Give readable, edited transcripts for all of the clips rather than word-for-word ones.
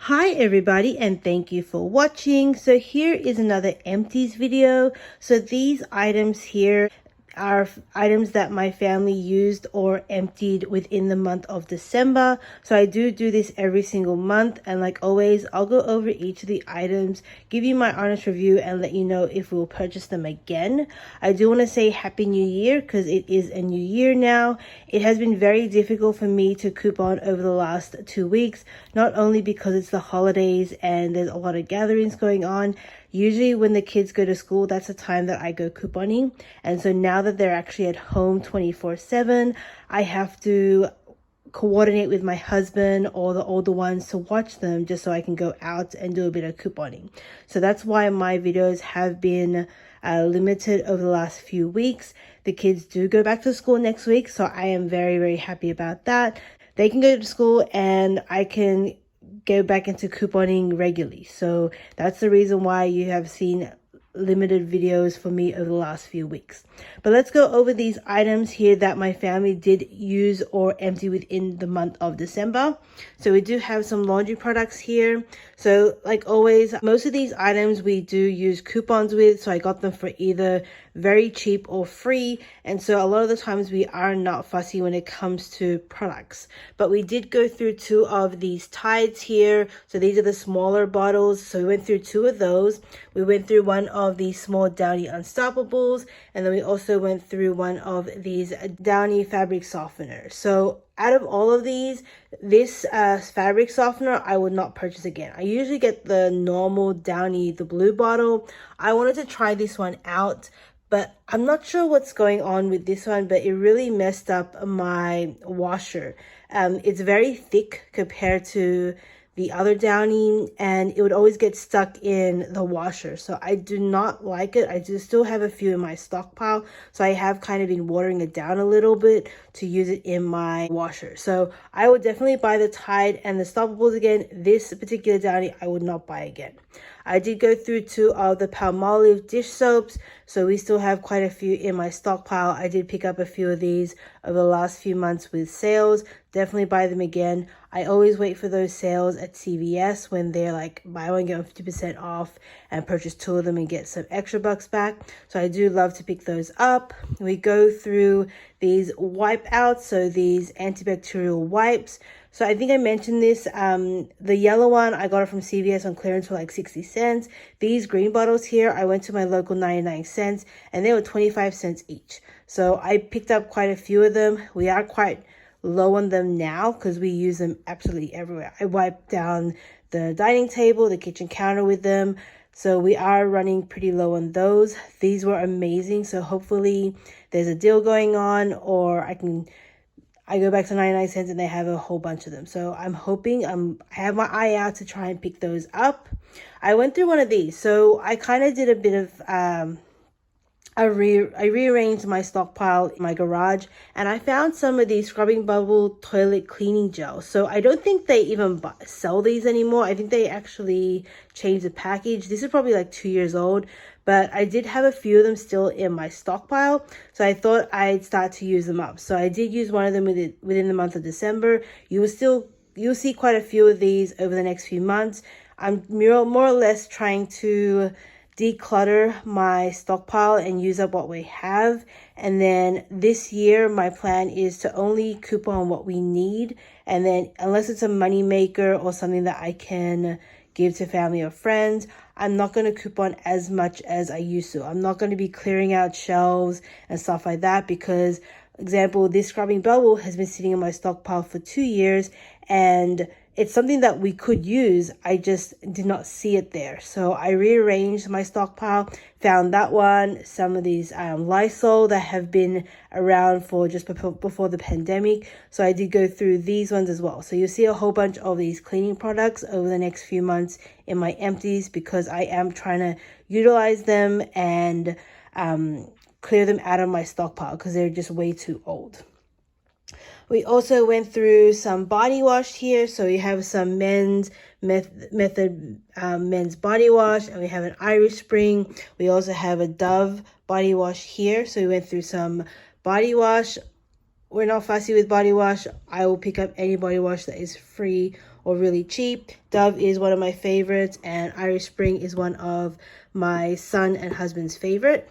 Hi everybody, and thank you for watching. So here is another empties video. So these items here are items that my family used or emptied within the month of December. So I do this every single month, and like always, I'll go over each of the items, give you my honest review, and let you know if we'll purchase them again. I do want to say Happy New Year because it is a new year now. It has been very difficult for me to coupon over the last 2 weeks, not only because it's the holidays and there's a lot of gatherings going on. Usually when the kids go to school, that's the time that I go couponing. And so now that they're actually at home 24/7, I have to coordinate with my husband or the older ones to watch them just so I can go out and do a bit of couponing. So that's why my videos have been limited over the last few weeks. The kids do go back to school next week, so I am very, very happy about that. They can go to school and I can go back into couponing regularly. So that's the reason why you have seen limited videos for me over the last few weeks. But let's go over these items here that my family did use or empty within the month of December. So we do have some laundry products here. So like always, most of these items we do use coupons with, so I got them for either very cheap or free, and so a lot of the times we are not fussy when it comes to products. But we did go through 2 of these Tides here. So these are the smaller bottles, so we went through 2 of those. We went through one of these small Downy Unstoppables, and then we also went through one of these Downy fabric softeners. So out of all of these, this fabric softener I would not purchase again. I usually get the normal Downy, the blue bottle. I wanted to try this one out, but I'm not sure what's going on with this one, but it really messed up my washer. It's very thick compared to the other Downy, and it would always get stuck in the washer. So I do not like it. I do still have a few in my stockpile, so I have kind of been watering it down a little bit to use it in my washer. So I would definitely buy the Tide and the Stoppables again. This particular Downy I would not buy again. I did go through 2 of the Palmolive dish soaps, so we still have quite a few in my stockpile. I did pick up a few of these over the last few months with sales. Definitely buy them again. I always wait for those sales at CVS when they're like buy one get 50% off and purchase 2 of them and get some extra bucks back. So I do love to pick those up. We go through these wipe outs, so these antibacterial wipes. So I think I mentioned this, the yellow one, I got it from CVS on clearance for like 60 cents. These green bottles here, I went to my local 99 cents and they were 25 cents each. So I picked up quite a few of them. We are quite low on them now because we use them absolutely everywhere. I wipe down the dining table, the kitchen counter with them. So we are running pretty low on those. These were amazing. So hopefully there's a deal going on, or I go back to 99 cents and they have a whole bunch of them. So I'm hoping, I have my eye out to try and pick those up. I went through one of these. So I kind of did a bit of, I rearranged my stockpile in my garage, and I found some of these scrubbing bubble toilet cleaning gels. So I don't think they even sell these anymore. I think they actually changed the package. This is probably like 2 years old, but I did have a few of them still in my stockpile, so I thought I'd start to use them up. So I did use one of them within the month of December. You'll see quite a few of these over the next few months. I'm more or less trying to declutter my stockpile and use up what we have. And then this year my plan is to only coupon what we need, and then unless it's a money maker or something that I can give to family or friends, I'm not going to coupon as much as I used to. I'm not going to be clearing out shelves and stuff like that because, example, this scrubbing bubble has been sitting in my stockpile for 2 years, and it's something that we could use. I just did not see it there. So I rearranged my stockpile, found that one, some of these Lysol that have been around for just before the pandemic. So I did go through these ones as well. So you'll see a whole bunch of these cleaning products over the next few months in my empties because I am trying to utilize them and clear them out of my stockpile because they're just way too old. We also went through some body wash here. So we have some men's Method men's body wash, and we have an Irish Spring. We also have a Dove body wash here. So we went through some body wash. We're not fussy with body wash. I will pick up any body wash that is free or really cheap. Dove is one of my favorites, and Irish Spring is one of my son and husband's favorite.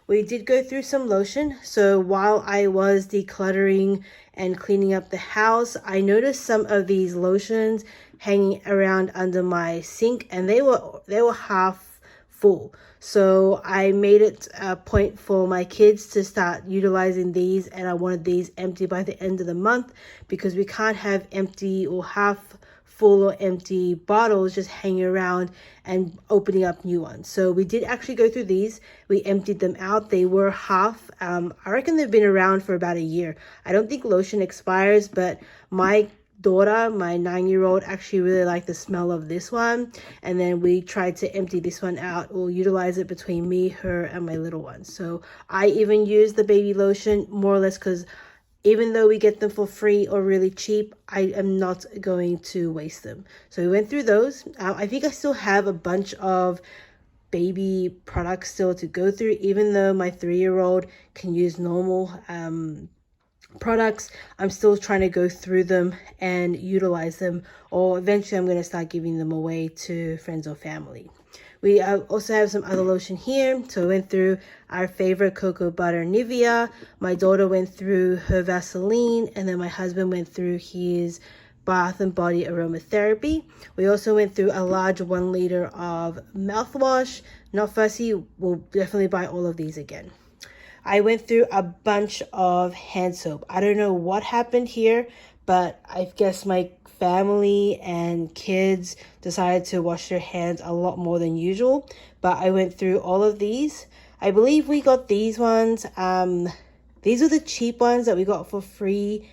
We did go through some lotion. So while I was decluttering and cleaning up the house, I noticed some of these lotions hanging around under my sink, and they were half full. So I made it a point for my kids to start utilizing these, and I wanted these empty by the end of the month, because we can't have empty or half full or empty bottles just hanging around and opening up new ones. So we did actually go through these. We emptied them out. They were half. I reckon they've been around for about a year. I don't think lotion expires, but my daughter, my 9-year-old, actually really liked the smell of this one, and then we tried to empty this one out. We'll utilize it between me, her, and my little one. So I even use the baby lotion more or less because even though we get them for free or really cheap, I am not going to waste them. So we went through those. I think I still have a bunch of baby products still to go through, even though my 3-year-old can use normal products. I'm still trying to go through them and utilize them, or eventually I'm going to start giving them away to friends or family. We also have some other lotion here. So we went through our favorite cocoa butter Nivea. My daughter went through her Vaseline, and then my husband went through his Bath and Body aromatherapy. We also went through a large 1 liter of mouthwash. Not fussy, we'll definitely buy all of these again. I went through a bunch of hand soap. I don't know what happened here, but I guess my family and kids decided to wash their hands a lot more than usual. But I went through all of these. I believe we got these ones. These are the cheap ones that we got for free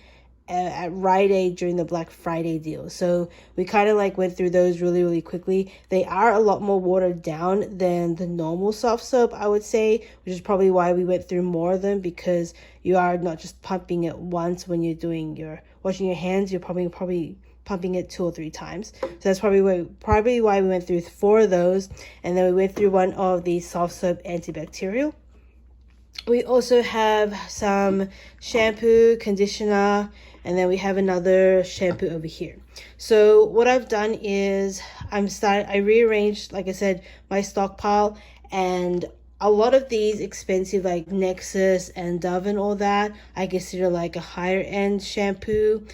at Rite Aid during the Black Friday deal. So we kind of like went through those really quickly. They are a lot more watered down than the normal soft soap, I would say, which is probably why we went through more of them, because you are not just pumping it once when you're doing your washing your hands. You're probably pumping it 2 or 3 times. So that's probably why we went through 4 of those. And then we went through one of the soft soap antibacterial. We also have some shampoo, conditioner, and then we have another shampoo over here. So what I've done is I rearranged, like I said, my stockpile, and a lot of these expensive like Nexus and Dove and all that, I consider like a higher end shampoo.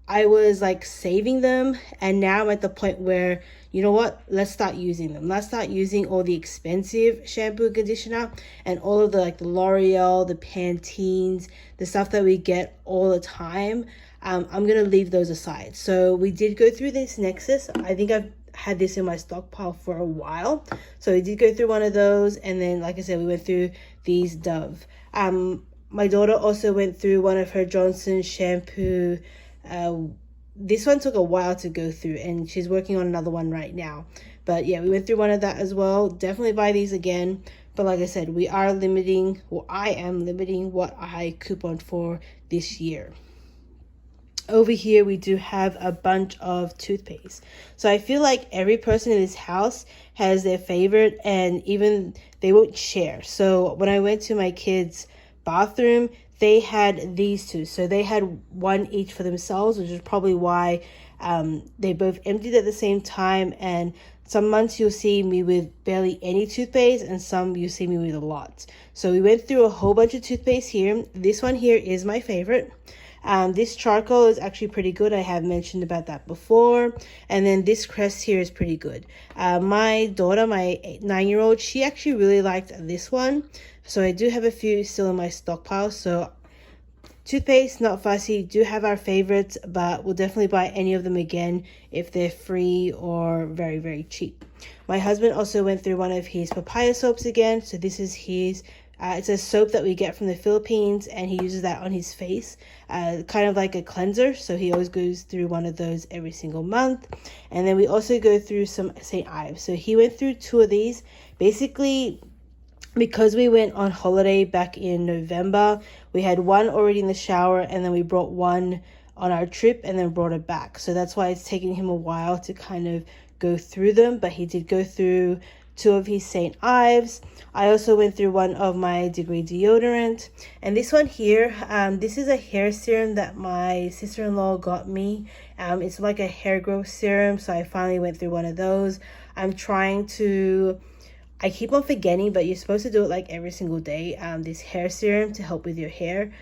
I was like saving them, and now I'm at the point where, you know what, let's start using them. Let's start using all the expensive shampoo and conditioner, and all of the like the L'Oreal, the Pantenes, the stuff that we get all the time. I'm gonna leave those aside. So we did go through this Nexus. I think I've had this in my stockpile for a while. So we did go through one of those, and then like I said, we went through these Dove. My daughter also went through one of her Johnson shampoo. This one took a while to go through, and she's working on another one right now. But yeah, we went through one of that as well. Definitely buy these again. But like I said, I am limiting what I coupon for this year. Over here, we do have a bunch of toothpaste. So I feel like every person in this house has their favorite, and even they won't share. So when I went to my kids' bathroom, they had these two. So they had one each for themselves, which is probably why they both emptied at the same time. And some months you'll see me with barely any toothpaste, and some you see me with a lot. So we went through a whole bunch of toothpaste here. This one here is my favorite. This charcoal is actually pretty good. I have mentioned about that before. And then this crest here is pretty good. My daughter, my 9-year-old, she actually really liked this one. So I do have a few still in my stockpile. So toothpaste, not fussy, do have our favorites, but we'll definitely buy any of them again if they're free or very cheap. My husband also went through one of his papaya soaps again. So this is his it's a soap that we get from the Philippines, and he uses that on his face, kind of like a cleanser. So he always goes through one of those every single month. And then we also go through some St. Ives. So he went through 2 of these. Basically, because we went on holiday back in November, we had one already in the shower, and then we brought one on our trip and then brought it back. So that's why it's taking him a while to kind of go through them. But he did go through 2 of his St. Ives. I also went through one of my Degree deodorant. And this one here, this is a hair serum that my sister-in-law got me. It's like a hair growth serum, so I finally went through one of those. I keep on forgetting, but you're supposed to do it like every single day, this hair serum to help with your hair.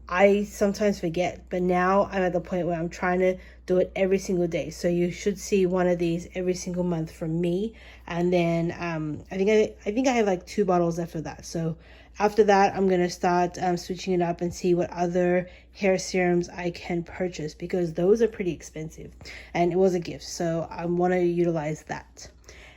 I sometimes forget, but now I'm at the point where I'm trying to do it every single day. So you should see one of these every single month from me. And then I think I have like 2 bottles after that. So after that, I'm gonna start switching it up and see what other hair serums I can purchase, because those are pretty expensive, and it was a gift, so I want to utilize that.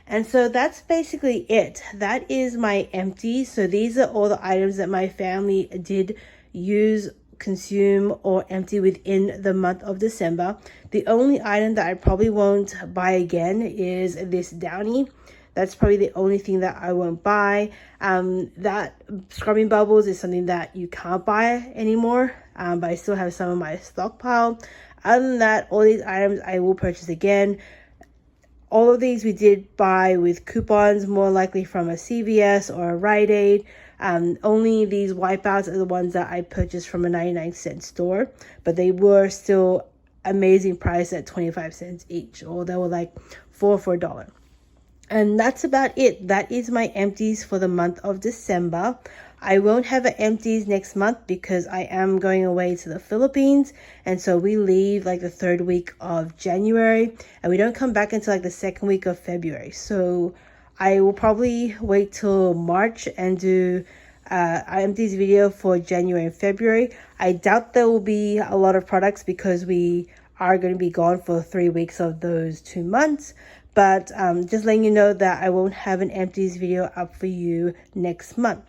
And so that's basically it. That is my empties. So these are all the items that my family did use, consume, or empty within the month of December. The only item that I probably won't buy again is this Downy. That's probably the only thing that I won't buy. That scrubbing bubbles is something that you can't buy anymore, but I still have some of my stockpile. Other than that, all these items I will purchase again. All of these we did buy with coupons, more likely from a CVS or a Rite Aid. Only these wipeouts are the ones that I purchased from a 99-cent store, but they were still amazing price at 25 cents each, or they were like 4 for $1. And that's about it. That is my empties for the month of December. I won't have an empties next month because I am going away to the Philippines, and so we leave like the 3rd week of January, and we don't come back until like the 2nd week of February. So I will probably wait till March and do empties video for January and February. I doubt there will be a lot of products because we are going to be gone for 3 weeks of those 2 months. But just letting you know that I won't have an empties video up for you next month.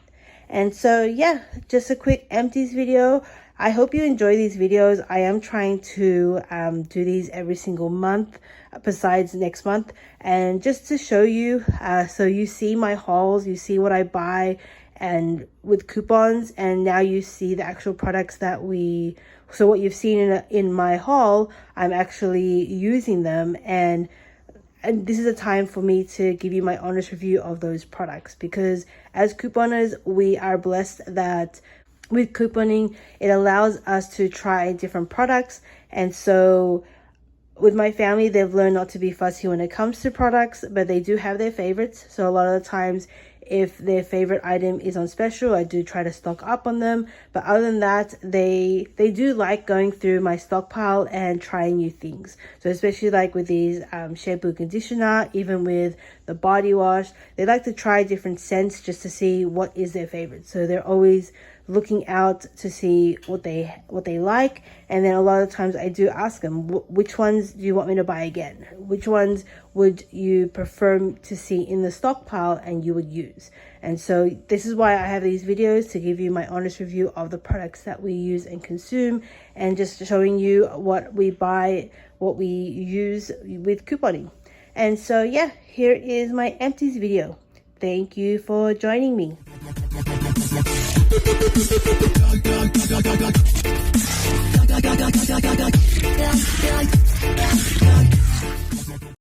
And so yeah, just a quick empties video. I hope you enjoy these videos. I am trying to do these every single month besides next month, and just to show you, so you see my hauls, you see what I buy and with coupons, and now you see the actual products that so what you've seen in my haul, I'm actually using them, and this is a time for me to give you my honest review of those products, because as couponers, we are blessed that with couponing, it allows us to try different products. And so with my family, they've learned not to be fussy when it comes to products, but they do have their favorites. So a lot of the times, if their favorite item is on special, I do try to stock up on them. But other than that, they do like going through my stockpile and trying new things. So especially like with these shampoo conditioner, even with the body wash, they like to try different scents just to see what is their favorite. So they're always looking out to see what they like. And then a lot of times I do ask them, which ones do you want me to buy again? Which ones would you prefer to see in the stockpile and you would use? And so this is why I have these videos, to give you my honest review of the products that we use and consume, and just showing you what we buy, what we use with couponing. And so yeah, here is my empties video. Thank you for joining me.